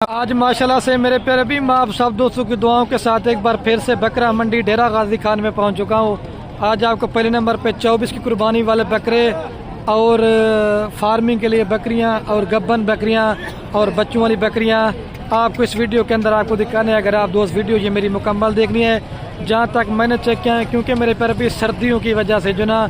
आज माशाल्लाह से मेरे प्यारे भी मैं आप सब दोस्तों की दुआओं के साथ एक बार फिर से बकरा मंडी डेरा गाजी खान में पहुंच चुका हूं। आज आपको पहले नंबर पे 24 की कुर्बानी वाले बकरे और फार्मिंग के लिए बकरियां और गब्बन बकरियां और बच्चों वाली बकरियां आपको इस वीडियो के अंदर आपको दिखाने हैं। अगर आप दोस्त वीडियो ये मेरी मुकम्मल देखनी है, जहाँ तक मैंने चेक किया है, क्योंकि मेरे प्यारे भी सर्दियों की वजह से जो ना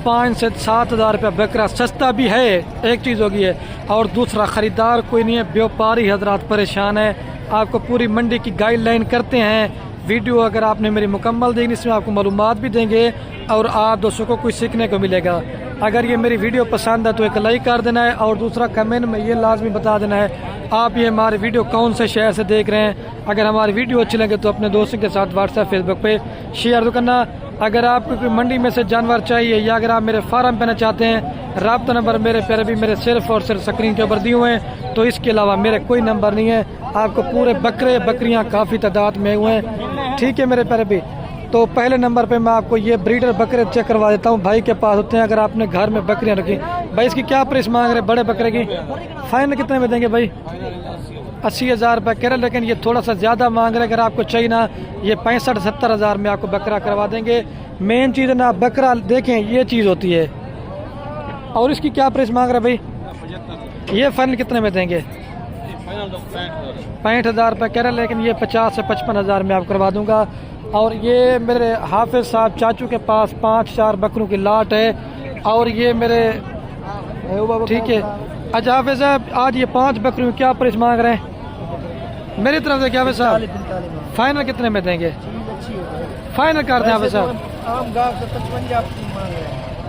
5 से 7 हज़ार रुपया बकरा सस्ता भी है, एक चीज़ होगी है, और दूसरा ख़रीदार कोई नहीं है, व्यापारी हजरात परेशान है। आपको पूरी मंडी की गाइडलाइन करते हैं। वीडियो अगर आपने मेरी मुकम्मल देखनी, इसमें आपको मालूमात भी देंगे और आप दोस्तों को कुछ सीखने को मिलेगा। अगर ये मेरी वीडियो पसंद है तो एक लाइक कर देना है, और दूसरा कमेंट में ये लाजमी बता देना है आप ये हमारे वीडियो कौन से शहर से देख रहे हैं। अगर हमारी वीडियो अच्छी लगे तो अपने दोस्तों के साथ व्हाट्सएप फेसबुक पे शेयर तो करना। अगर आपको कोई मंडी में से जानवर चाहिए या अगर आप मेरे फार्म पे चाहते हैं, राब्ता नंबर मेरे प्यारे भी मेरे सिर्फ और सिर्फ स्क्रीन के ऊपर दिए हुए हैं, तो इसके अलावा मेरे कोई नंबर नहीं है। आपको पूरे बकरे बकरियां काफ़ी तादाद में हुए हैं, ठीक है मेरे प्यारे भी। तो पहले नंबर पे मैं आपको ये ब्रीडर बकरे चेक करवा देता हूँ, भाई के पास होते हैं। अगर आपने घर में बकरियां रखी, भाई इसकी क्या प्राइस मांग रहे बड़े बकरे की? फाइनल कितने में देंगे भाई? 80,000 रुपये कह रहे, लेकिन ये थोड़ा सा ज़्यादा मांग रहे। अगर आपको चाहिए ना, ये 65-70 हज़ार में आपको बकरा करवा देंगे। मेन चीज़ है ना, बकरा देखें ये चीज़ होती है। और इसकी क्या प्राइस मांग रहे भाई? ये फाइनल कितने में देंगे? 65,000 रुपये कह रहे, लेकिन ये 50 से 55 हज़ार में आप करवा दूंगा। और ये मेरे हाफिज साहब चाचू के पास 5-4 बकरों की लाट है, और ये मेरे ठीक है। अच्छा हाफिज साहब, आज ये 5 बकरियों क्या प्राइस मांग रहे हैं मेरी तरफ से? क्या हाफिज साहब फाइनल कितने में देंगे? फाइनल कर दें हाफिज साहब।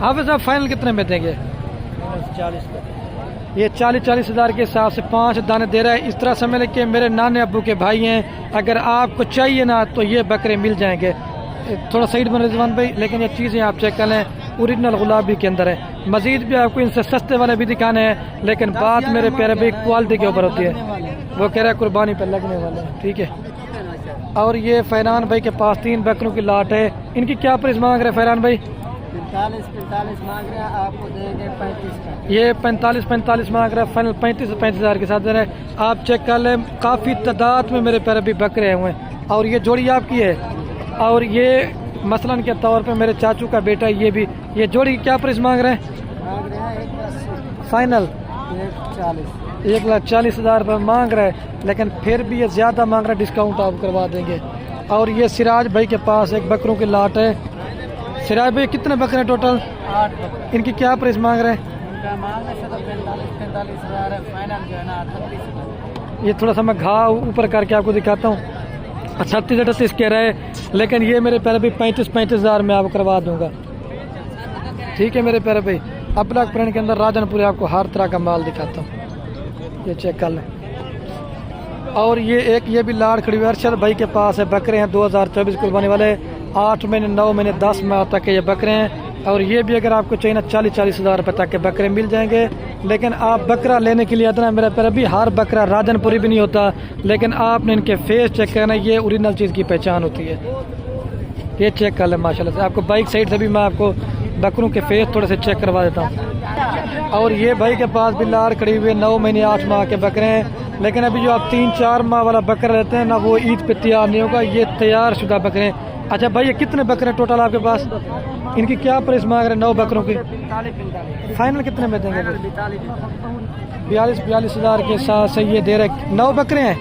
हाफिज साहब फाइनल कितने में देंगे? 40 हज़ार के हिसाब से 5 दाने दे रहा है। इस तरह समझ के मेरे नाने अब्बू के भाई हैं, अगर आपको चाहिए ना तो ये बकरे मिल जाएंगे। थोड़ा साइड में रिजवान भाई, लेकिन ये चीज़ें आप चेक कर लें, ओरिजिनल गुलाबी के अंदर है। मजीद भी आपको इनसे सस्ते वाले भी दिखाने हैं, लेकिन बात मेरे प्यारे भाई क्वालिटी के ऊपर होती है। वो कह रहा है कुर्बानी पर लगने वाले हैं, ठीक है। और ये फैरान भाई के पास 3 बकरों की लाट है। इनकी क्या प्राइस मांग रहे हैं फैरान भाई? 45 मांग रहे हैं, आपको देंगे 35। ये 45 मांग रहा है, फाइनल 35 से 35 हज़ार के साथ दे रहे हैं। आप चेक कर लें, काफ़ी तादाद में मेरे प्यारे भी बकरे हुए हैं। और ये जोड़ी आपकी है, और ये मसलन के तौर पे मेरे चाचू का बेटा, ये भी, ये जोड़ी क्या प्राइस मांग रहे हैं? फाइनल 1,40,000 रुपये मांग रहे हैं, लेकिन फिर भी ये ज़्यादा मांग रहा है, डिस्काउंट आप करवा देंगे। और ये सिराज भाई के पास एक बकरों की लाट है। सिराज भाई कितने बकरे हैं टोटल? 8। इनकी क्या प्राइस मांग रहे हैं? ये थोड़ा सा मैं घाव ऊपर करके आपको दिखाता हूँ। 38 कह रहे हैं, लेकिन ये मेरे प्यारे भाई 35 हज़ार में आपको करवा दूंगा, ठीक है मेरे प्यारे भाई। अपलाक प्रिंट के अंदर राजनपुर आपको हर तरह का माल दिखाता हूँ, ये चेक कर लें। और ये एक ये भी लाड़ खड़ी हुई अरशद भाई के पास है, बकरे हैं 2024 कुर्बानी वाले, 8 महीने 9 महीने 10 माह तक के ये बकरे हैं। और ये भी अगर आपको चाहिए ना 40 हज़ार रुपये तक के बकरे मिल जाएंगे। लेकिन आप बकरा लेने के लिए इतना मेरा प्यारा भी, हर बकरा राजनपुरी भी नहीं होता, लेकिन आपने इनके फेस चेक करना, ये ओरिजिनल चीज़ की पहचान होती है। ये चेक कर लें माशाल्लाह से। आपको बाइक साइड से भी मैं आपको बकरों के फेस थोड़े से चेक करवा देता हूँ। और ये भाई के पास भी लाड़ खड़ी हुई है, 9 महीने 8 माह के बकरे हैं। लेकिन अभी जो आप 3-4 माह वाला बकरा लेते हैं ना, वो ईद पे तैयार नहीं होगा, ये तैयार शुदा बकरे हैं। अच्छा भाई, ये कितने बकरे हैं टोटल आपके पास? इनकी क्या प्राइस मांग रहे हैं 9 बकरों की? फाइनल कितने में देंगे? 42 हज़ार के साथ से ये दे रहे। 9 बकरे हैं,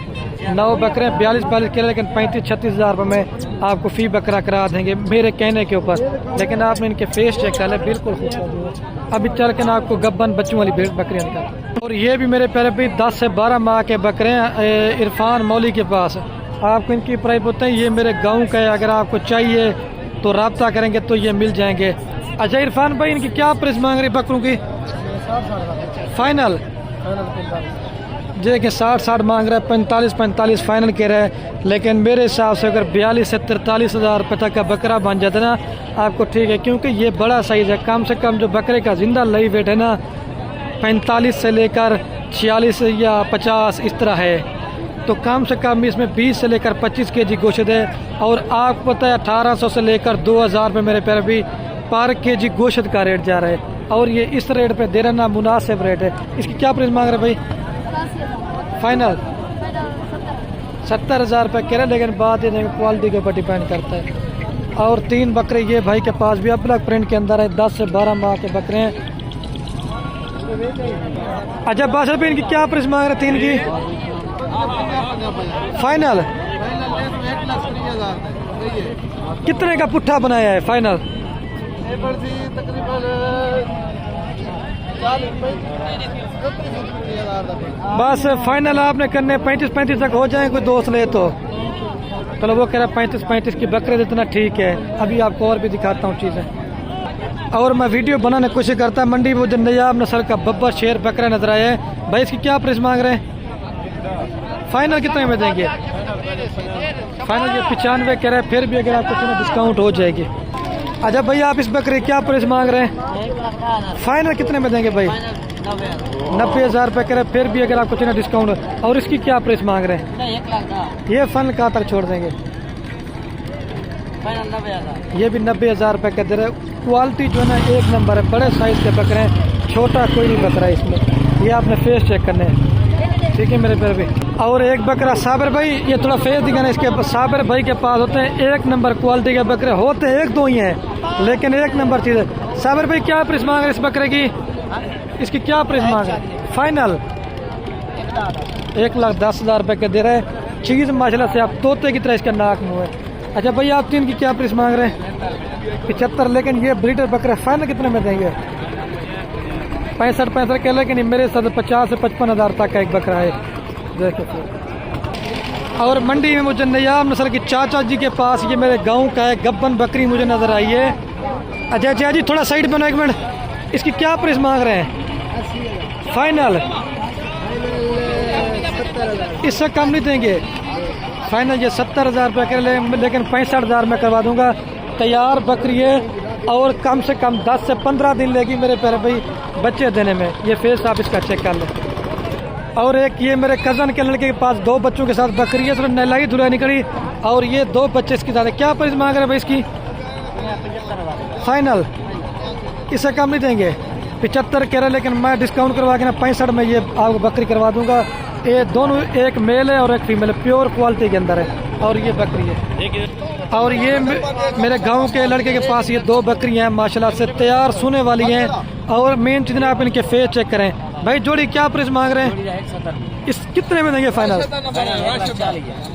9 बकरे 42 के, लेकिन 35-36 हज़ार रुपये में आपको फी बकरा करा देंगे मेरे कहने के ऊपर। लेकिन आपने इनके फेस चेक कर ले, बिल्कुल खूबसूरत। अभी चल के ना आपको गब्बन बच्चों वाली बकरियाँ निकाल। और ये भी मेरे प्यारे भाई 10 से 12 माह के बकरे हैं इरफान मौली के पास। आपको इनकी प्राइस होता है, ये मेरे गाँव का है, अगर आपको चाहिए तो रब्ता करेंगे तो ये मिल जाएंगे। अच्छा इरफान भाई, इनकी क्या प्राइस मांग रही बकरों की? फाइनल देखिए 60 मांग रहा है, 45 फाइनल कह रहा है। लेकिन मेरे हिसाब से अगर 42 से 43 हज़ार रुपये तक का बकरा बन जाता ना आपको, ठीक है, क्योंकि ये बड़ा साइज़ है। कम से कम जो बकरे का जिंदा लई वेट है ना, 45 से लेकर 46 या 50 इस तरह है। तो कम से कम इसमें 20 से लेकर 25 kg गोश्त है। और आपको पता है 1800 से लेकर 2000 रुपये मेरे प्यारे भी पर kg गोश्त का रेट जा रहा है। और ये इस रेट पे दे रहा ना, मुनासिब रेट है। इसकी क्या प्राइस मांग रहे भाई? फाइनल 70,000 रुपये कह रहे, लेकिन बात ये नहीं क्वालिटी के ऊपर डिपेंड करता है। और 3 बकरे ये भाई के पास भी ब्लैक प्रिंट के अंदर है, 10 से 12 माह के बकरे हैं। अच्छा बादशाह भाई इनकी क्या प्राइस मांग रहे 3 की? फाइनल कितने का पुट्ठा बनाया है फाइनल? बस फाइनल आपने करने 35-35 तक हो जाए, कोई दोस्त ले तो चलो। वो कह रहा है 35-35 की बकरे जितना ठीक है। अभी आपको और भी दिखाता हूँ चीज़ें, और मैं वीडियो बनाने की कोशिश करता। मंडी में जो नयाब नस्ल का बब्बर शेर बकरा नजर आया है भाई, इसकी क्या प्राइस मांग रहे हैं? फाइनल कितने में देंगे? फाइनल ये 95 कह रहे हैं, फिर भी अगर आपको थोड़ा डिस्काउंट हो जाएगी। अच्छा भैया आप इस बकरे क्या प्राइस मांग रहे हैं? फाइनल कितने में देंगे भाई? 90,000 रुपये कह रहे, फिर भी अगर आपको थोड़ा डिस्काउंट। और इसकी क्या प्राइस मांग रहे हैं? ये फाइनल कहाँ तक छोड़ देंगे? ये भी 90,000 रुपये का दे रहे। क्वालिटी जो है ना एक नंबर है, बड़े साइज के बकरे हैं, छोटा कोई नहीं बकरा इसमें। ये आपने फेस चेक करने हैं, ठीक है मेरे पैर भी। और एक बकरा साबिर भाई, ये थोड़ा फेस दिखाना इसके। साबिर भाई के पास होते हैं 1 नंबर क्वालिटी के बकरे, होते 1-2 ही हैं लेकिन 1 नंबर चीज़ है। साबिर भाई क्या प्राइस मांग रहे इस बकरे की? इसकी क्या प्राइस मांग रहे? फाइनल 1,10,000 रुपये के दे रहे हैं। चीज़ माशाल्लाह से आप तोते की तरह इसका नाक मुँह है। अच्छा भैया आप 3 की क्या प्राइस मांग रहे हैं? 75, लेकिन ये ब्रीडर बकरे फाइनल कितने में देंगे? 65 के, लेकिन मेरे साथ 50 से 55,000 तक का एक बकरा है, देखो। और मंडी में मुझे नयाब नस्ल की चाचा जी के पास ये मेरे गांव का है गब्बन बकरी मुझे नजर आई है। अच्छा अच्छा जी थोड़ा साइड बनो 1 मिनट। इसकी क्या प्राइस मांग रहे हैं? फाइनल इससे कम नहीं देंगे। फाइनल ये 70,000 रुपये कर ले, लेकिन 65,000 में करवा दूंगा। तैयार बकरी है और कम से कम 10 से 15 दिन लेगी मेरे प्यारे भाई बच्चे देने में। ये फेस आप इसका चेक कर लें। और एक ये मेरे कज़न के लड़के के पास 2 बच्चों के साथ बकरी है, नलाई धुलाई निकली, और ये 2 बच्चे इसके साथ। क्या प्राइस मांग रहे भाई इसकी? फाइनल इससे कम नहीं देंगे। 75 कह रहे, लेकिन मैं डिस्काउंट करवा के ना 65 में ये आपको बकरी करवा दूंगा। ये दोनों एक मेल है और एक फीमेल है, प्योर क्वालिटी के अंदर है। और ये बकरी है। और ये मेरे गांव के लड़के के पास ये 2 बकरियां हैं माशाल्लाह से तैयार सोने वाली हैं। और मेन चीज़ आप इनके फेस चेक करें भाई। जोड़ी क्या प्राइस मांग रहे हैं? इस कितने में देंगे फाइनल?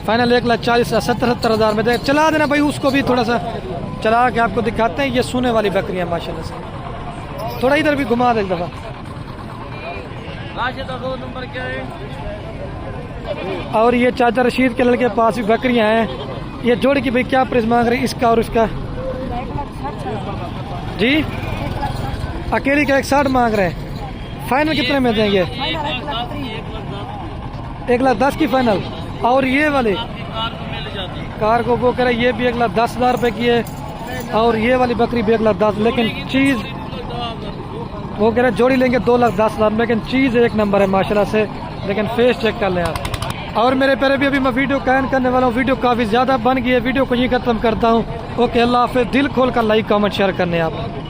फाइनल 1,40,000 70,000 में दे। चला देना भाई, उसको भी थोड़ा सा चला के आपको दिखाते हैं। ये सोने वाली बकरियां माशाल्लाह से। थोड़ा इधर भी घुमा दे एक दफा। और ये चाचा रशीद के लड़के के पास भी बकरियां हैं। ये जोड़ी की भाई क्या प्राइस मांग रहे हैं इसका और इसका? जी अकेली का 1,60 मांग रहे हैं। फाइनल कितने में देंगे? 1,10,000 की फाइनल। और ये वाले कार को वो कह रहे ये भी 1,10,000 रुपये की है। और ये वाली बकरी भी 1,10,000, लेकिन चीज़ वो कह रहे जोड़ी लेंगे 2,10,000, लेकिन चीज़ एक नंबर है माशाल्लाह से। लेकिन फेस चेक कर लें आप। और मेरे प्यारे भी अभी मैं वीडियो कायम करने वाला हूँ। वीडियो काफ़ी ज़्यादा बन गई है, वीडियो को यहीं ख़त्म करता हूँ। ओके अल्लाह हाफ़िज़। दिल खोल कर लाइक कमेंट शेयर करने आप।